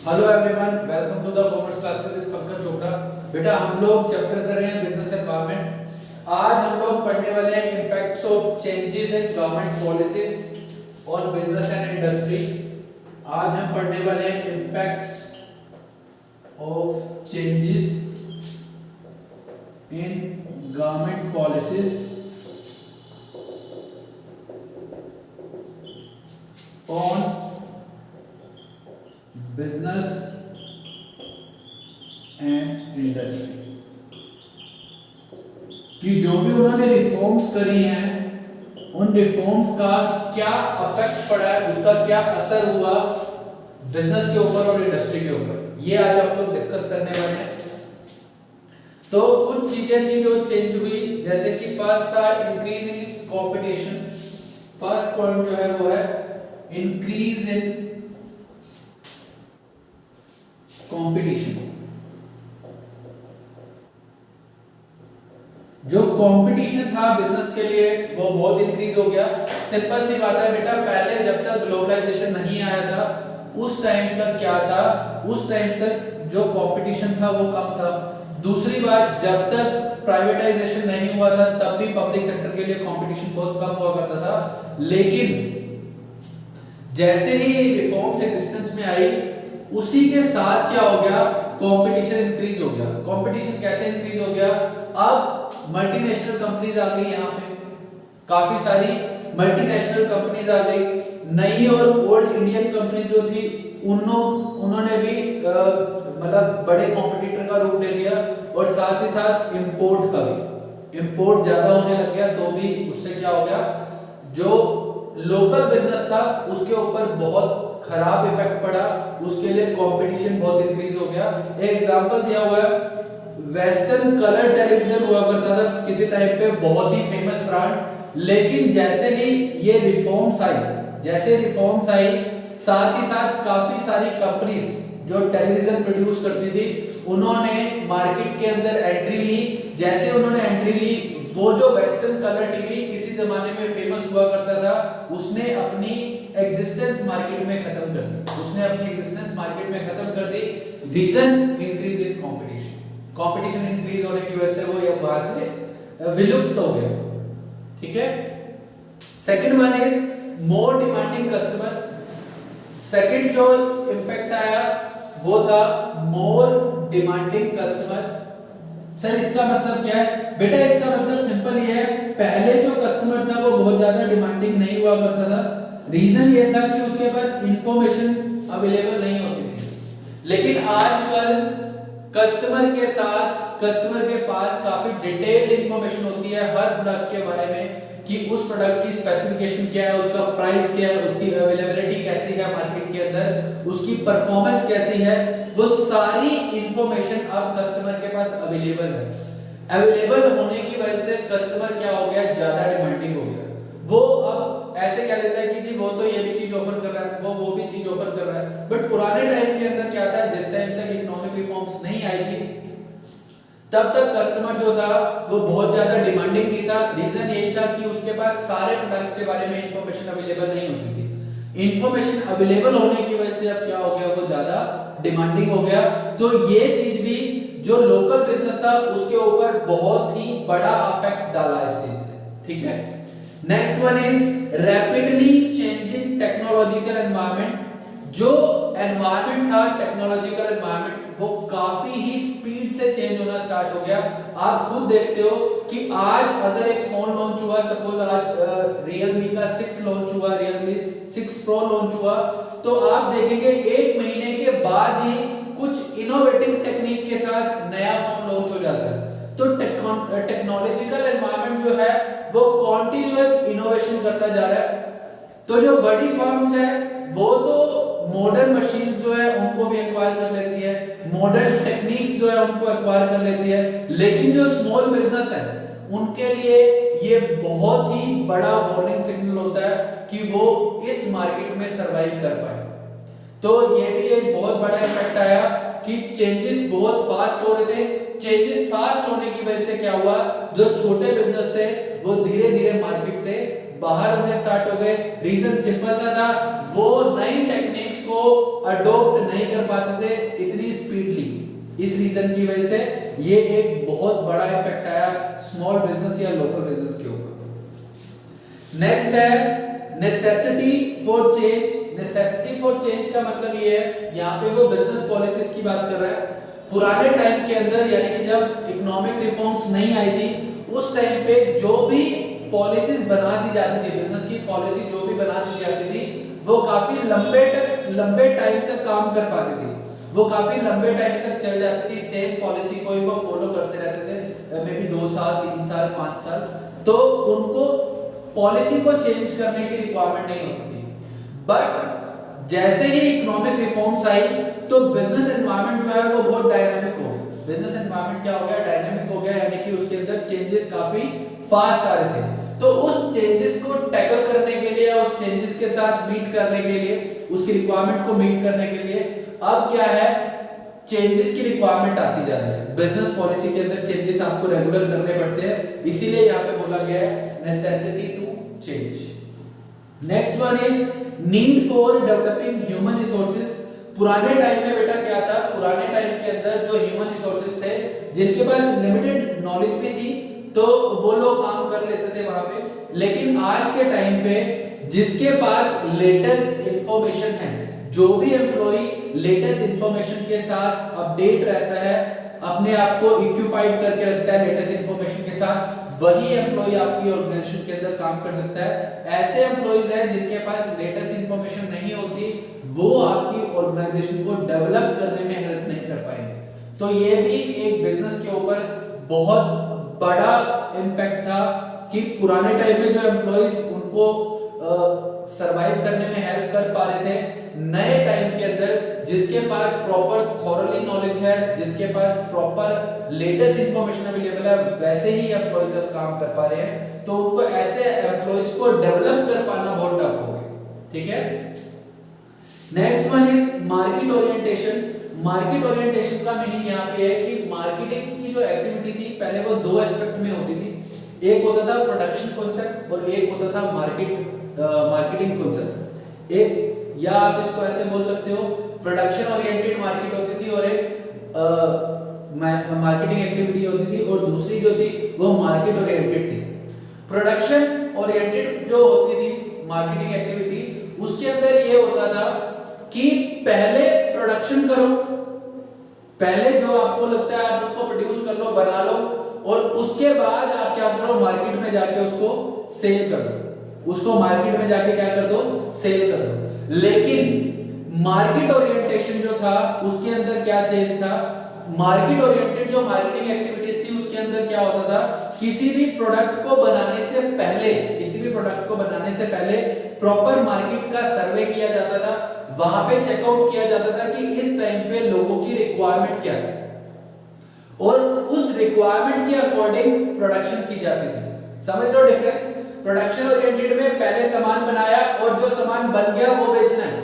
Hello everyone, welcome to the commerce classes with Pankaj Chopra. बेटा हम लोग चैप्टर कर रहे हैं बिजनेस एनवायरनमेंट। आज हम लोग पढ़ने वाले हैं impacts of changes in government policies on business and industry. आज हम पढ़ने वाले हैं impacts of changes in government policies on business and industry कि जो भी उन्होंने रिफॉर्म्स करी हैं उन रिफॉर्म्स का क्या इफेक्ट पड़ा है, उसका क्या असर हुआ बिजनेस के ऊपर और इंडस्ट्री के ऊपर, ये आज हम लोग डिस्कस करने वाले हैं। तो कुछ चीजें थी जो चेंज हुई, जैसे कि फर्स्ट था increase in competition. First point जो है वो है इंक्रीज इन कंपटीशन। जो कंपटीशन था बिजनेस के लिए वो बहुत इंक्रीज हो गया। सिंपल सी बात है बेटा, पहले जब तक ग्लोबलाइजेशन नहीं आया था उस टाइम तक क्या था, उस टाइम तक जो कंपटीशन था वो कम था। दूसरी बात, जब तक प्राइवेटाइजेशन नहीं हुआ था तब भी पब्लिक सेक्टर के लिए कंपटीशन बहुत कम हुआ करता था। लेकिन जैसे ही रिफॉर्म्स एग्जिस्टेंस में आई उसी के साथ क्या हो गया, कंपटीशन इंक्रीज हो गया। कंपटीशन कैसे इंक्रीज हो गया, अब मल्टीनेशनल कंपनीज आ गई, यहाँ पे काफी सारी मल्टीनेशनल कंपनीज आ गई। नई और ओल्ड इंडियन कंपनी जो थी उन्होंने भी मतलब बड़े कॉम्पिटिटर का रूप ले लिया, और साथ ही साथ इंपोर्ट का भी, इंपोर्ट ज्यादा होने लग गया। तो भी उससे क्या हो गया, जो लोकल बिजनेस था उसके ऊपर बहुत खराब इफेक्ट पड़ा, उसके लिए कंपटीशन बहुत इंक्रीज हो गया। एक एग्जांपल दिया हुआ है, वेस्टर्न कलर टेलीविजन हुआ करता था किसी टाइम पे, बहुत ही फेमस ब्रांड। लेकिन जैसे ही ये रिफॉर्म्स आई, जैसे रिफॉर्म्स आई, साथ ही साथ काफी सारी कंपनीज जो टेलीविजन प्रोड्यूस करती थी उन्होंने मार्केट के अंदर एंट्री ली। जैसे उन्होंने एंट्री ली, वो जो वेस्टर्न कलर टीवी किसी जमाने में फेमस हुआ करता था उसने अपनी एग्जिस्टेंस मार्केट में खत्म कर दी, उसने अपनी एग्जिस्टेंस मार्केट में खत्म कर दी। Reason increase in competition, competition increase होने की वजह से वो ये वहां से विलुप्त हो गया। ठीक है। Second one is more demanding customer. Second जो इंपैक्ट आया वो था मोर डिमांडिंग कस्टमर। सर इसका मतलब क्या है बेटा, इसका मतलब सिंपल ये है, पहले जो कस्टमर था वो बहुत ज्यादा डिमांडिंग नहीं हुआ करता था। रीजन ये था कि उसके पास इंफॉर्मेशन अवेलेबल नहीं होती थी। लेकिन आजकल कस्टमर के साथ, कस्टमर के पास काफी डिटेल्ड इंफॉर्मेशन होती है हर प्रोडक्ट के बारे में, कि उस प्रोडक्ट की स्पेसिफिकेशन क्या है, उसका प्राइस क्या है, उसकी अवेलेबिलिटी कैसी है मार्केट के अंदर, उसकी परफॉर्मेंस कैसी है, वो सारी इंफॉर्मेशन अब कस्टमर के पास अवेलेबल है। अवेलेबल होने की वजह से कस्टमर क्या हो गया, ज्यादा डिमांडिंग हो गया। वो अब ऐसे कह देता है कि जी वो तो ये भी चीज ऑफर कर रहा है, वो भी चीज ऑफर कर रहा है। बट पुराने टाइम के अंदर क्या था, जिस टाइम तक इकोनॉमिक रिफॉर्म्स नहीं आई थी तब तक कस्टमर जो था वो बहुत ज्यादा डिमांडिंग नहीं था। रीजन यही था कि उसके पास सारे प्रोडक्ट्स के बारे में इंफॉर्मेशन अवेलेबल नहीं होती थी। इंफॉर्मेशन अवेलेबल होने की वजह से अब क्या हो गया, वो ज्यादा डिमांडिंग हो गया। तो ये चीज भी जो लोकल बिजनेस था उसके ऊपर बहुत ही बड़ा इफेक्ट डाला इस चीज से। ठीक है। Next one is rapidly changing technological environment. जो एनवायरनमेंट था टेक्नोलॉजिकल एनवायरनमेंट वो काफी ही स्पीड से चेंज होना स्टार्ट हो गया। आप खुद देखते हो कि आज अगर एक फोन लॉन्च हुआ, सपोज आज Realme का 6 लॉन्च हुआ, Realme 6 Pro लॉन्च हुआ, तो आप देखेंगे एक महीने के बाद ही कुछ इनोवेटिव टेक्निक के साथ नया फोन लॉन्च हो जाता है। तो टेक्नोलॉजिकल एनवायरनमेंट जो है वो कॉन्टिन्यूअस इनोवेशन करता जा रहा है। तो जो बड़ी फर्म्स है वो तो मॉडर्न मशीन्स जो है उनको भी एक्वायर कर लेती है, मॉडर्न टेक्निक्स जो है उनको एक्वायर कर लेती है। लेकिन जो स्मॉल बिजनेस है उनके लिए ये बहुत ही बड़ा वार्निंग सिग्नल होता है कि वो इस मार्केट में सरवाइव कर पाए। तो ये भी एक बहुत बड़ा इफेक्ट आया कि चेंजेस बहुत फास्ट हो रहे थे। चेंजेस फास्ट होने की वजह से क्या हुआ, जो छोटे बिजनेस थे वो धीरे धीरे मार्केट से बाहर होने स्टार्ट हो गए। रीजन सिंपल सा था, वो नई टेक्निक्स को अडॉप्ट नहीं कर पाते थे इतनी स्पीडली। इस रीजन की वजह से ये एक बहुत बड़ा इम्पैक्ट आया स्मॉल बिजनेस या लोकल बिजनेस के ऊपर। नेक्स्ट है necessity for change. Necessity for change का मतलब ये है, यहाँ पे वो बिजनेस पॉलिसीज की बात कर रहा है। पुराने टाइम के अंदर यानी कि जब इकोनॉमिक रिफॉर्म्स नहीं आई थी उस टाइम पे जो भी पॉलिसीज बना दी जाती थी, बिजनेस की पॉलिसी जो भी बना दी जाती थी वो काफी लंबे टाइम तक काम कर पाती थी, वो काफी लंबे टाइम तक चल जाती थी, सेम पॉलिसी को ही वो फॉलो करते रहते थे, मे बी 2 साल 3 साल 5 साल, तो उनको पॉलिसी को चेंज करने की रिक्वायरमेंट नहीं होती थी। बट जैसे ही इकोनॉमिक रिफॉर्म्स आई तो बिजनेस एनवायरनमेंट जो है वो बहुत डायनामिक हो गया। बिजनेस एनवायरनमेंट क्या हो गया, डायनामिक हो गया, यानी कि उसके अंदर चेंजेस काफी फास्ट आ रहे थे। तो उस चेंजेस को टैकल करने के लिए, उस चेंजेस के साथ मीट करने के लिए, उसकी रिक्वायरमेंट को मीट करने के लिए अब क्या है, चेंजेस की रिक्वायरमेंट आती जा रही है। बिजनेस पॉलिसी के अंदर चेंजेस आपको रेगुलर करने पड़ते हैं, इसीलिए यहाँ पे बोला गया है necessity to change. Next one is need for developing human resources. पुराने टाइम में बेटा क्या था, पुराने टाइम के अंदर जो ह्यूमन रिसोर्सेज थे जिनके पास लिमिटेड नॉलेज भी थी तो वो लोग काम कर लेते थे वहां पे, लेकिन आज के टाइम पे जिसके पास लेटेस्ट इंफॉर्मेशन है, जो भी एम्प्लॉय लेटेस्ट इंफॉर्मेशन के साथ अपडेट रहता है, अपने आप को इक्विपाइड करके रखता है लेटेस्ट इंफॉर्मेशन के साथ, वही एम्प्लॉय आपकी ऑर्गेनाइजेशन के अंदर काम कर सकता है। ऐसे एम्प्लॉयज हैं जिनके पास लेटेस्ट इंफॉर्मेशन नहीं होती, वो आपकी ऑर्गेनाइजेशन को डेवलप करने में हेल्प नहीं कर पाएंगे। तो ये भी एक बिजनेस के ऊपर बहुत बड़ा इम्पैक्ट था कि पुराने टाइम में जो एम्प्लॉयज उनको सरवाइव करने में हेल्प कर पा रहे थे, नए टाइम के अंदर जिसके पास प्रॉपर थॉरली नॉलेज है, जिसके पास प्रॉपर लेटेस्ट इंफॉर्मेशन अवेलेबल है, वैसे ही एम्प्लॉयज अब काम कर पा रहे हैं, तो उनको ऐसे एम्प्लॉयज को डेवलप कर पाना बहुत टफ हो गया। ठीक है, next one is market orientation. Market orientation का मीनिंग यहाँ पे है कि मार्केटिंग की जो एक्टिविटी थी पहले वो 2 एस्पेक्ट में होती थी, एक होता था प्रोडक्शन कॉन्सेप्ट और एक होता था मार्केटिंग कॉन्सेप्ट। एक या आप इसको ऐसे बोल सकते हो, प्रोडक्शन ओरिएंटेड मार्केट होती थी और एक मार्केटिंग एक्टिविटी होती थी, और दूसरी जो थी वो मार्केट ओरिएंटेड थी। प्रोडक्शन ओरिएंटेड जो होती थी मार्केटिंग एक्टिविटी, उसके अंदर ये होता था कि पहले प्रोडक्शन करो, पहले जो आपको लगता है आप उसको प्रोड्यूस कर लो, बना लो, और उसके बाद आप क्या करो, मार्केट में जाके उसको सेल कर दो, उसको मार्केट में जाके क्या कर दो, सेल कर दो। लेकिन मार्केट ओरिएंटेशन जो था उसके अंदर क्या चीज था, मार्केट ओरिएंटेड जो मार्केटिंग एक्टिविटीज थी उसके अंदर क्या होता था, किसी भी प्रोडक्ट को बनाने से पहले, किसी भी प्रोडक्ट को बनाने से पहले प्रॉपर मार्केट का सर्वे किया जाता था, वहां पे चेकआउट किया जाता था कि इस टाइम पे लोगों की रिक्वायरमेंट क्या है, और उस रिक्वायरमेंट के अकॉर्डिंग प्रोडक्शन की जाती थी। समझ लो डिफरेंस। प्रोडक्शन ओरिएंटेड में पहले सामान बनाया और जो सामान बन गया वो बेचना है,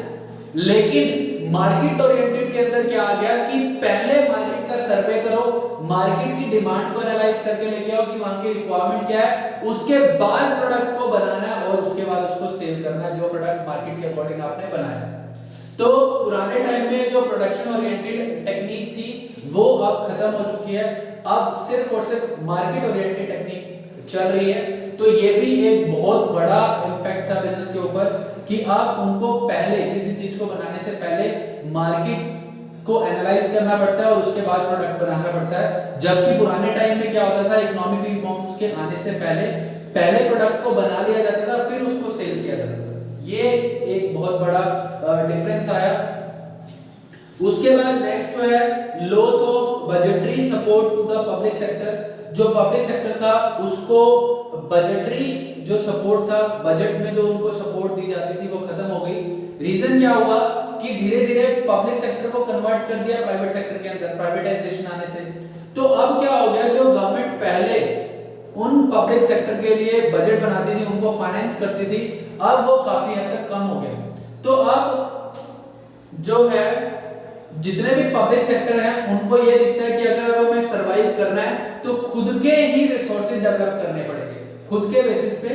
लेकिन मार्केट ओरिएंटेड के अंदर क्या आ गया कि पहले मार्केट का सर्वे करो, मार्केट की डिमांड को एनालाइज करके लेके आओ कि वहां की रिक्वायरमेंट क्या है, उसके बाद प्रोडक्ट को बनाना है और उसके बाद उसको सेल करना है, जो प्रोडक्ट मार्केट के अकॉर्डिंग आपने बनाया। तो पुराने टाइम में जो प्रोडक्शन ओरिएंटेड टेक्निक थी वो अब खत्म हो चुकी है, अब सिर्फ और सिर्फ मार्केट ओरिएंटेड टेक्निक चल रही है। तो ये भी एक बहुत बड़ा इम्पैक्ट था बिजनेस के ऊपर कि आप उनको पहले किसी चीज को बनाने से पहले मार्केट को एनालाइज करना पड़ता है और उसके बाद प्रोडक्ट बनाना पड़ता है। जबकि पुराने टाइम में क्या होता था, इकोनॉमिक रिफॉर्म्स के आने से पहले प्रोडक्ट को बना लिया जाता था, फिर उसको सेल किया जाता था। ये एक बहुत बड़ा डिफरेंस आया। उसके बाद नेक्स्ट जो है loss of budgetary support to the public sector. जो पब्लिक सेक्टर था उसको बजटरी जो सपोर्ट था, बजट में जो उनको सपोर्ट दी जाती थी वो खत्म हो गई। रीजन क्या हुआ कि धीरे धीरे पब्लिक सेक्टर को कन्वर्ट कर दिया प्राइवेट सेक्टर के अंदर, प्राइवेटाइजेशन आने से। तो अब क्या हो गया, जो गवर्नमेंट पहले उन पब्लिक सेक्टर के लिए बजट बनाती थी, उनको फाइनेंस करती थी, अब वो काफी हद तक कम हो गया। तो अब जो है जितने भी पब्लिक सेक्टर हैं उनको ये दिखता है कि अगर हमें सरवाइव करना है तो खुद के ही रिसोर्सेज डेवलप करने पड़ेंगे, खुद के बेसिस पे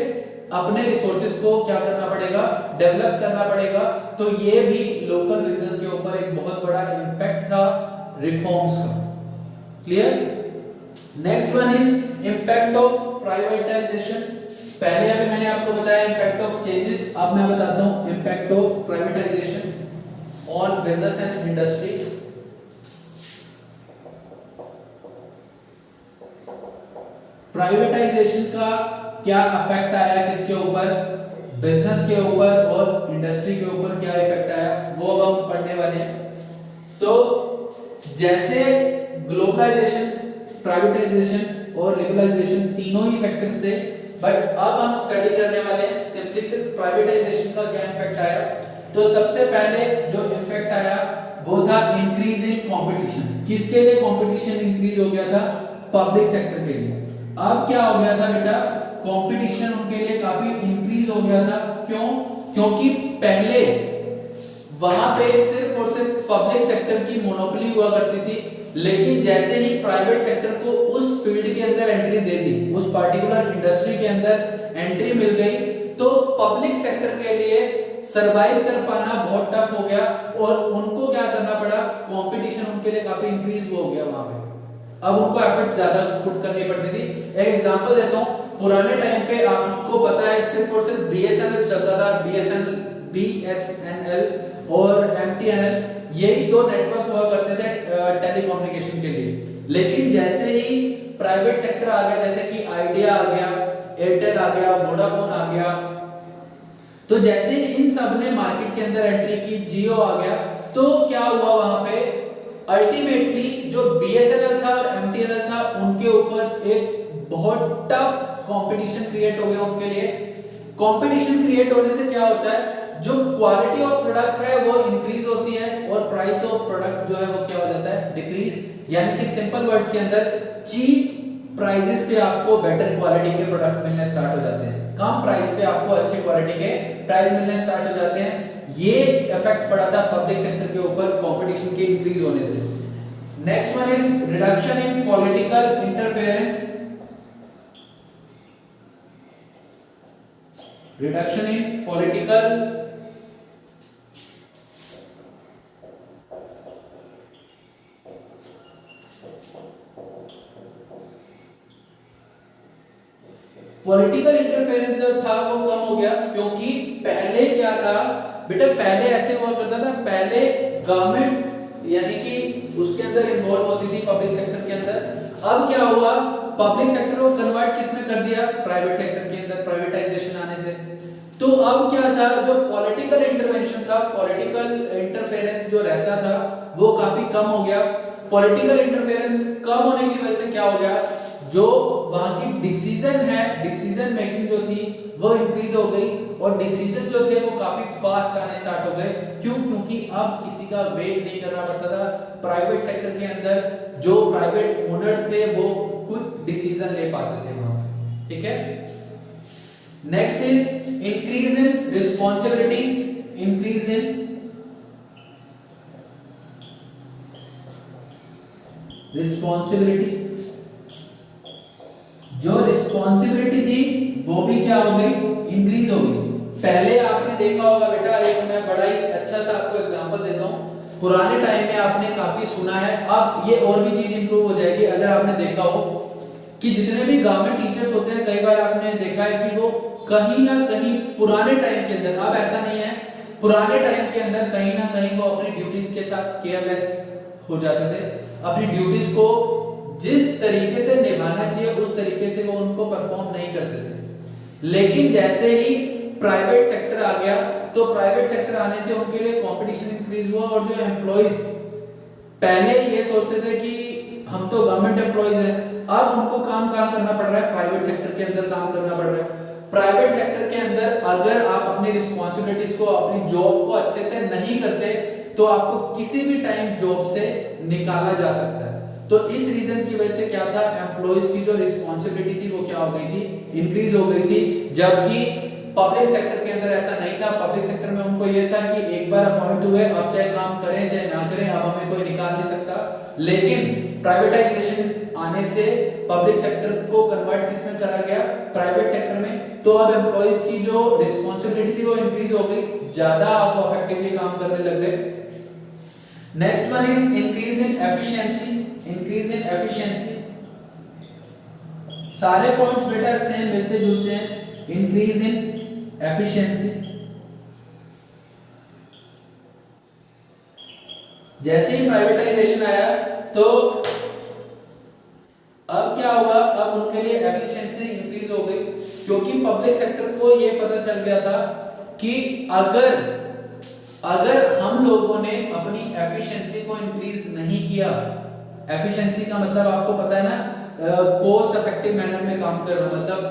अपने रिसोर्सेज को क्या करना पड़ेगा, डेवलप करना पड़ेगा। तो ये भी लोकल बिजनेस के ऊपर एक बहुत बड़ा इंपैक्ट था रिफॉर्म्स का। Clear? Next one is impact of privatisation. पहले अभी मैंने आपको बताया इंपैक्ट ऑफ चेंजेस, अब मैं बताता हूं impact of privatisation on business and industry. Privatisation का क्या इफेक्ट आया किसके ऊपर, बिजनेस के ऊपर और इंडस्ट्री के ऊपर क्या इफेक्ट आया, वो अब हम पढ़ने वाले हैं। तो जैसे ग्लोबलाइजेशन, प्राइवेटाइजेशन और लिबरलाइजेशन तीनों ही फैक्टर्स थे, बट अब हम स्टडी करने वाले हैं सिंपली सिर्फ प्राइवेटाइजेशन का क्या इफेक्ट आया। तो सबसे पहले जो इफेक्ट आया वो था इंक्रीज इन कंपटीशन। किसके लिए कंपटीशन इंक्रीज हो गया था, पब्लिक सेक्टर के लिए। अब क्या हो गया था बेटा, कंपटीशन उनके लिए काफी इंक्रीज हो गया था। क्यों? क्योंकि पहले वहां पे सिर्फ और सिर्फ पब्लिक सेक्टर की मोनोपोली हुआ करती थी, लेकिन जैसे ही प्राइवेट सेक्टर को उस फील्ड के अंदर एंट्री दे दी, उस पार्टिकुलर इंडस्ट्री के अंदर एंट्री मिल गई, तो पब्लिक सेक्टर के लिए सरवाइव कर पाना बहुत टफ हो गया और उनको क्या करना पड़ा, कंपटीशन उनके लिए काफी इंक्रीज हो गया वहां पे। अब उनको एफर्ट्स ज्यादा पुट करनी पड़ती थी। एक एग्जांपल देता हूं, पुराने टाइम पे आपको पता है सिर्फ और सिर्फ बीएसएनएल चलता था, बीएसएनएल और एमटीएनएल, यही दो नेटवर्क हुआ करते थे टेलीकम्युनिकेशन के लिए। लेकिन जैसे ही प्राइवेट सेक्टर आ गया, जैसे कि आइडिया आ गया, एयरटेल आ गया, वोडाफोन आ गया, तो जैसे इन सब ने मार्केट के अंदर एंट्री की, जियो आ गया, तो क्या हुआ वहां पे अल्टीमेटली जो बीएसएनएल था और एमटीएनएल था उनके ऊपर एक बहुत टफ कंपटीशन क्रिएट हो गया उनके लिए। कंपटीशन क्रिएट होने से क्या होता है, जो क्वालिटी ऑफ प्रोडक्ट है वो इंक्रीज होती है और प्राइस ऑफ प्रोडक्ट जो है वो क्या हो जाता है, डिक्रीज। यानी कि सिंपल वर्ड्स के अंदर चीप प्राइसेस पे आपको बेटर क्वालिटी के प्रोडक्ट मिलने स्टार्ट हो जाते हैं, कम प्राइस पे आपको अच्छे क्वालिटी के प्राइस मिलने स्टार्ट हो जाते हैं। ये इफेक्ट पड़ा था पब्लिक सेक्टर के ऊपर कंपटीशन के इंक्रीज होने से। Next one is reduction in political interference. Reduction in political political interference जो था वो कम हो गया, क्योंकि पहले क्या था बेटा, पहले ऐसे हुआ करता था, पहले गवर्नमेंट यानी कि उसके अंदर इन्वॉल्व होती थी पब्लिक सेक्टर के अंदर। अब क्या हुआ, पब्लिक सेक्टर को कन्वर्ट किसमें कर दिया, प्राइवेट सेक्टर के अंदर, प्राइवेटाइजेशन आने से। तो अब क्या था, जो पॉलिटिकल इंटरवेंशन था, पॉलिटिकल इंटरफेरेंस जो रहता था वो काफी कम हो गया। पॉलिटिकल इंटरफेरेंस कम होने की वजह से क्या हो गया, जो वहां की डिसीजन है, डिसीजन मेकिंग जो थी वो इंक्रीज हो गई और डिसीजन जो थे वो काफी फास्ट आने स्टार्ट हो गए। क्यों? क्योंकि अब किसी का वेट नहीं करना पड़ता था। प्राइवेट सेक्टर के अंदर जो प्राइवेट ओनर्स थे वो क्विक डिसीजन ले पाते थे वहां पे। ठीक है। Next is increase in responsibility. Increase in responsibility, जो रिस्पांसिबिलिटी थी वो भी क्या हो गई, इंक्रीज हो गई। पहले आपने देखा होगा बेटा, एक मैं बड़ा ही अच्छा सा आपको एग्जांपल देता हूं, पुराने टाइम में आपने काफी सुना है, अब ये और भी चीज इंप्रूव हो जाएगी। अगर आपने देखा हो कि जितने भी गवर्नमेंट टीचर्स होते हैं, कई बार आपने देखा है कि वो कहीं ना कहीं पुराने टाइम के अंदर, अब ऐसा नहीं है, पुराने टाइम के अंदर कहीं ना कहीं वो अपनी ड्यूटीज के साथ केयरलेस हो जाते थे। अपनी ड्यूटीज को जिस तरीके से निभाना चाहिए उस तरीके से वो उनको परफॉर्म नहीं करते थे। लेकिन जैसे ही प्राइवेट सेक्टर आ गया, तो प्राइवेट सेक्टर आने से उनके लिए कंपटीशन इंक्रीज हुआ और जो एम्प्लॉइज पहले ये सोचते थे कि हम तो गवर्नमेंट एम्प्लॉइज हैं, अब उनको काम करना पड़ रहा है, प्राइवेट सेक्टर के अंदर काम करना पड़ रहा है। प्राइवेट सेक्टर के अंदर अगर आप अपनी रिस्पांसिबिलिटीज को, अपनी जॉब को अच्छे से नहीं करते तो आपको किसी भी टाइम जॉब से निकाला जा सकता है। तो इस रीजन की वजह से क्या था, एम्प्लॉइज की जो रिस्पांसिबिलिटी थी वो क्या हो गई थी, इंक्रीज हो गई थी। जबकि पब्लिक सेक्टर के अंदर ऐसा नहीं था। पब्लिक सेक्टर में उनको ये था कि एक बार अपॉइंट हुए, अब चाहे काम करें चाहे ना करें, अब हमें कोई निकाल नहीं सकता। लेकिन प्राइवेटाइजेशन आने से पब्लिक सेक्टर को कन्वर्ट किसमें करा गया, प्राइवेट सेक्टर में। तो अब एम्प्लॉइज की जो रिस्पॉन्सिबिलिटी थी वो इंक्रीज हो गई, ज्यादा आप इफेक्टिवली काम करने लग गए। Next one is increase in efficiency. Increase in efficiency, सारे पॉइंट्स बेटा सेम मिलते जुलते हैं। इंक्रीज इन एफिशिएंसी, जैसे ही प्राइवेटाइजेशन आया तो अब क्या हुआ, अब उनके लिए एफिशिएंसी इंक्रीज हो गई, क्योंकि पब्लिक सेक्टर को ये पता चल गया था कि अगर हम लोगों ने अपनी एफिशिएंसी को इंक्रीज नहीं किया, एफिशिएंसी का मतलब आपको पता है ना, कोस्ट इफेक्टिव मैनर में काम करना, मतलब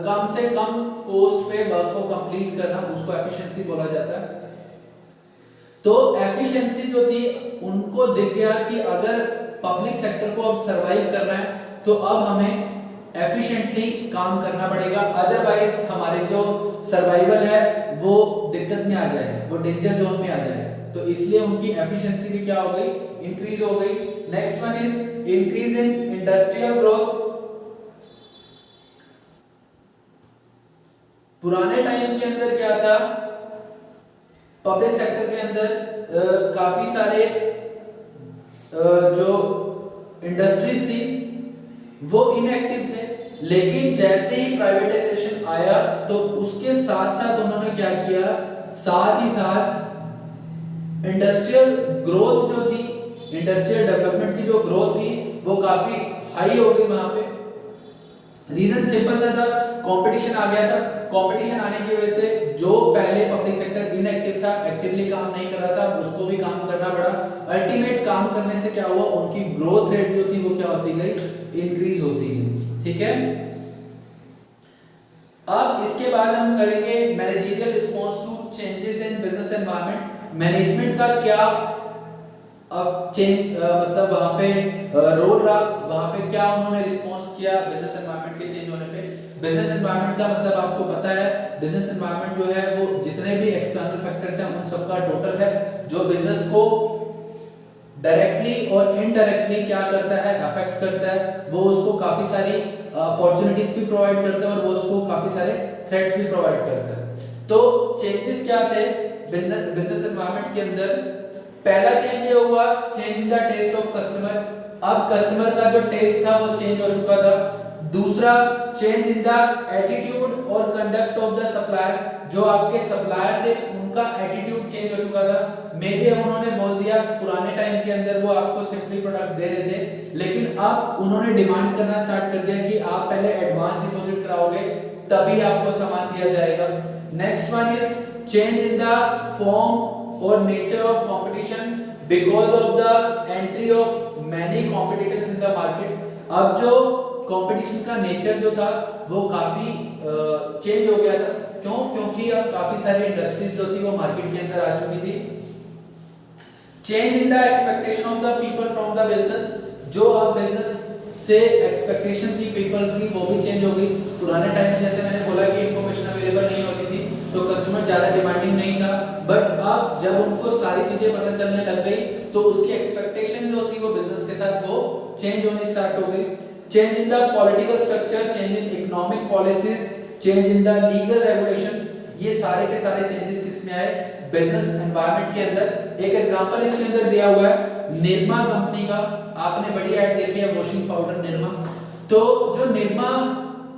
कम से कम कोस्ट पे वर्क को कंप्लीट करना, उसको एफिशिएंसी बोला जाता है। तो एफिशिएंसी जो थी उनको दिख गया कि अगर पब्लिक सेक्टर को अब सरवाइव करना है तो अब हमें एफिशिएंटली काम करना पड़ेगा, अदरवाइज हमारे जो सर्वाइवल है वो दिक्कत में आ जाएगा, वो डेंजर जोन में आ जाएगा। तो इसलिए उनकी एफिशिएंसी भी क्या हो गई, इंक्रीज हो गई। Next one is increase in industrial growth. पुराने टाइम के अंदर क्या था, पब्लिक सेक्टर के अंदर काफी सारे जो इंडस्ट्रीज थी वो इनएक्टिव थे, लेकिन जैसे ही प्राइवेटाइजेशन आया तो उसके साथ साथ उन्होंने क्या किया, साथ ही साथ इंडस्ट्रियल ग्रोथ जो थी, इंडस्ट्रियल डेवलपमेंट की जो ग्रोथ थी वो काफी हाई हो गई वहां पे। रीजन सिंपल सा था, कंपटीशन आ गया था। कंपटीशन आने की वजह से जो पहले पब्लिक सेक्टर इनएक्टिव था, एक्टिवली काम नहीं कर रहा था, उसको भी काम करना पड़ा। अल्टीमेट काम करने से क्या हुआ, उनकी ग्रोथ रेट जो थी वो क्या होती गई, इंक्रीज होती गई। ठीक है, अब इसके बाद हम करेंगे managerial response to changes in business environment. Management का क्या अब चेंज मतलब वहां पे रोल रहा, वहां पे क्या उन्होंने रिस्पांस किया बिजनेस एनवायरनमेंट के चेंज होने पे। बिजनेस एनवायरनमेंट का मतलब आपको पता है, बिजनेस एनवायरनमेंट जो है वो जितने भी एक्सटर्नल फैक्टर्स हैं उन सबका टोटल है, जो बिजनेस को डायरेक्टली और इनडायरेक्टली क्या करता है, अफेक्ट करता है। वो उसको काफी सारी अपॉर्चुनिटीज भी प्रोवाइड करता है और वो उसको काफी सारे थ्रेट्स भी प्रोवाइड करता है। तो चेंजेस क्या थे बिजनेस एनवायरनमेंट के अंदर, पहला चेंज ये हुआ, change in the taste of customer. अब कस्टमर का जो टेस्ट था वो चेंज हो चुका था। दूसरा, चेंज इन द एटीट्यूड और कंडक्ट ऑफ द सप्लायर। जो आपके सप्लायर थे उनका एटीट्यूड चेंज हो चुका था। मे बी उन्होंने बोल दिया, पुराने टाइम के अंदर वो आपको सिंपली प्रोडक्ट दे रहे थे, लेकिन अब उन्होंने डिमांड करना स्टार्ट कर दिया कि आप पहले एडवांस डिपॉजिट कराओगे तभी आपको सामान दिया जाएगा। Next one is change in the form और nature of competition because of the entry of many competitors in the market. अब जो कंपटीशन का नेचर जो था वो काफी चेंज हो गया था। क्यों? क्योंकि अब काफी सारी इंडस्ट्रीज जो थी वो मार्केट के अंदर आ चुकी थी। Change in the expectation of the people from the business. जो अब बिजनेस से एक्सपेक्टेशन थी पीपल की वो भी चेंज हो गई। पुराने टाइम में जैसे मैंने बोला कि इंफॉर्मेशन अवेलेबल नहीं होती थी तो कस्टमर ज्यादा डिमांडिंग नहीं था, बट अब जब उनको सारी चीजें पता चलने लग गई तो उसकी एक्सपेक्टेशन जो थी वो बिजनेस के साथ वो चेंज होनी स्टार्ट हो गई। Change in the political structure, change in economic policies, change in the legal regulations, ये सारे के सारे चेंजेस किसमें आए, बिजनेस एनवायरनमेंट के अंदर। एक एग्जांपल इसके अंदर दिया हुआ है निरमा कंपनी का। आपने बड़ी ऐड देखी है वॉशिंग पाउडर निरमा। तो जो निरमा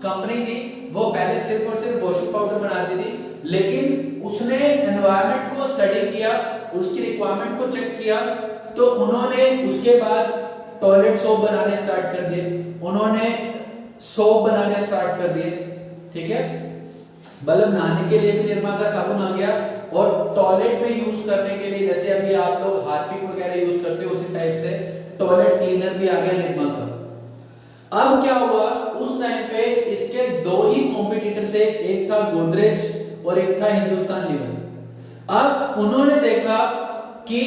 कंपनी थी वो पहले सिर्फ और सिर्फ वॉशिंग पाउडर बनाती थी, लेकिन उसने एनवायरनमेंट को स्टडी किया, उसकी रिक्वायरमेंट को चेक किया, तो उन्होंने उसके बाद टॉयलेट सोप बनाने स्टार्ट कर दिए, उन्होंने सोप बनाने स्टार्ट कर दिए। ठीक है, मतलब नहाने के लिए भी निरमा का साबुन आ गया और टॉयलेट में यूज करने के लिए जैसे अभी आप लोग हार्पिक वगैरह यूज करते हो उसी टाइप से टॉयलेट क्लीनर भी आ गया निरमा का। अब क्या हुआ, उस टाइम पे इसके दो ही कॉम्पिटिटर थे, एक था गोदरेज और एक था हिंदुस्तान लीवर। अब उन्होंने देखा कि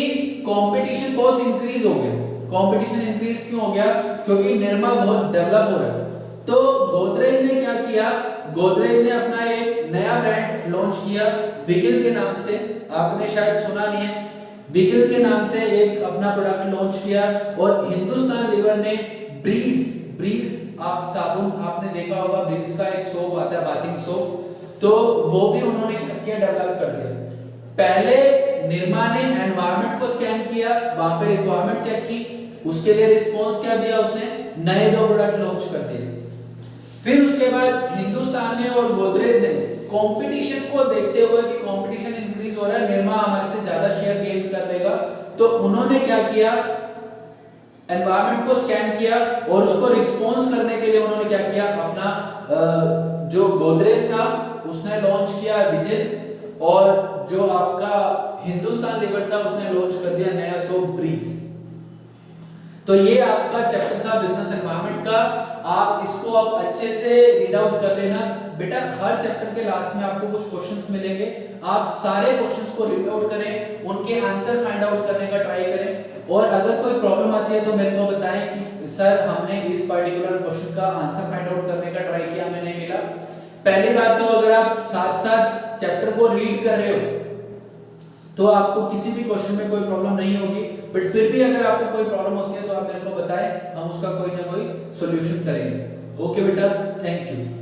कंपटीशन बहुत इंक्रीज हो गया। कंपटीशन इंक्रीज क्यों हो गया? क्योंकि निरमा बहुत डेवलप हो रहा है। तो गोदरेज ने क्या किया, गोदरेज ने अपना एक नया ब्रांड लॉन्च किया विगिल के नाम से। आपने शायद सुना नहीं है, विगिल के नाम से एक अपना प्रोडक्ट लॉन्च किया। और हिंदुस्तान लीवर ने ब्रीज, ब्रीज आप साबुन आपने देखा होगा, ब्रीज का एक सोप आता है बाथिंग सोप, तो वो भी उन्होंने क्या किया, डेवलप कर दिया। पहले निरमा ने एनवायरनमेंट को स्कैन किया, वहां पे रिक्वायरमेंट चेक की, उसके लिए रिस्पांस क्या दिया उसने, नए 2 प्रोडक्ट लॉन्च कर दिए। फिर उसके बाद हिंदुस्तान ने और गोदरेज ने कंपटीशन को देखते हुए कि कंपटीशन इंक्रीज हो रहा है, निरमा हमारे से ज्यादा शेयर गेन कर लेगा, तो उन्होंने क्या किया, एनवायरनमेंट को स्कैन किया और उसको रिस्पांस करने के लिए उन्होंने क्या किया, अपना जो गोदरेज था उसने लॉन्च किया विजिल, और जो आपका हिंदुस्तान लीवर था उसने लॉन्च कर दिया नया सोप ब्रीज। तो ये आपका चैप्टर था बिजनेस एनवायरनमेंट का, आप इसको आप अच्छे से रीड आउट कर लेना बेटा। हर चैप्टर के लास्ट में आपको कुछ क्वेश्चंस मिलेंगे, आप सारे क्वेश्चंस को रीड आउट करें, उनके आंसर फाइंड आउट करने का ट्राई करें, और अगर कोई प्रॉब्लम आती है तो मेरे को बताएं कि सर हमने इस पर्टिकुलर क्वेश्चन का आंसर फाइंड आउट करने का ट्राई किया, हमें नहीं मिला। पहली बात तो अगर आप साथ साथ चैप्टर को रीड कर रहे हो तो आपको किसी भी क्वेश्चन में कोई प्रॉब्लम नहीं होगी, बट फिर भी अगर आपको कोई प्रॉब्लम होती है तो आप मेरे को बताएं, हम उसका कोई ना कोई सॉल्यूशन करेंगे। ओके बेटा, थैंक यू।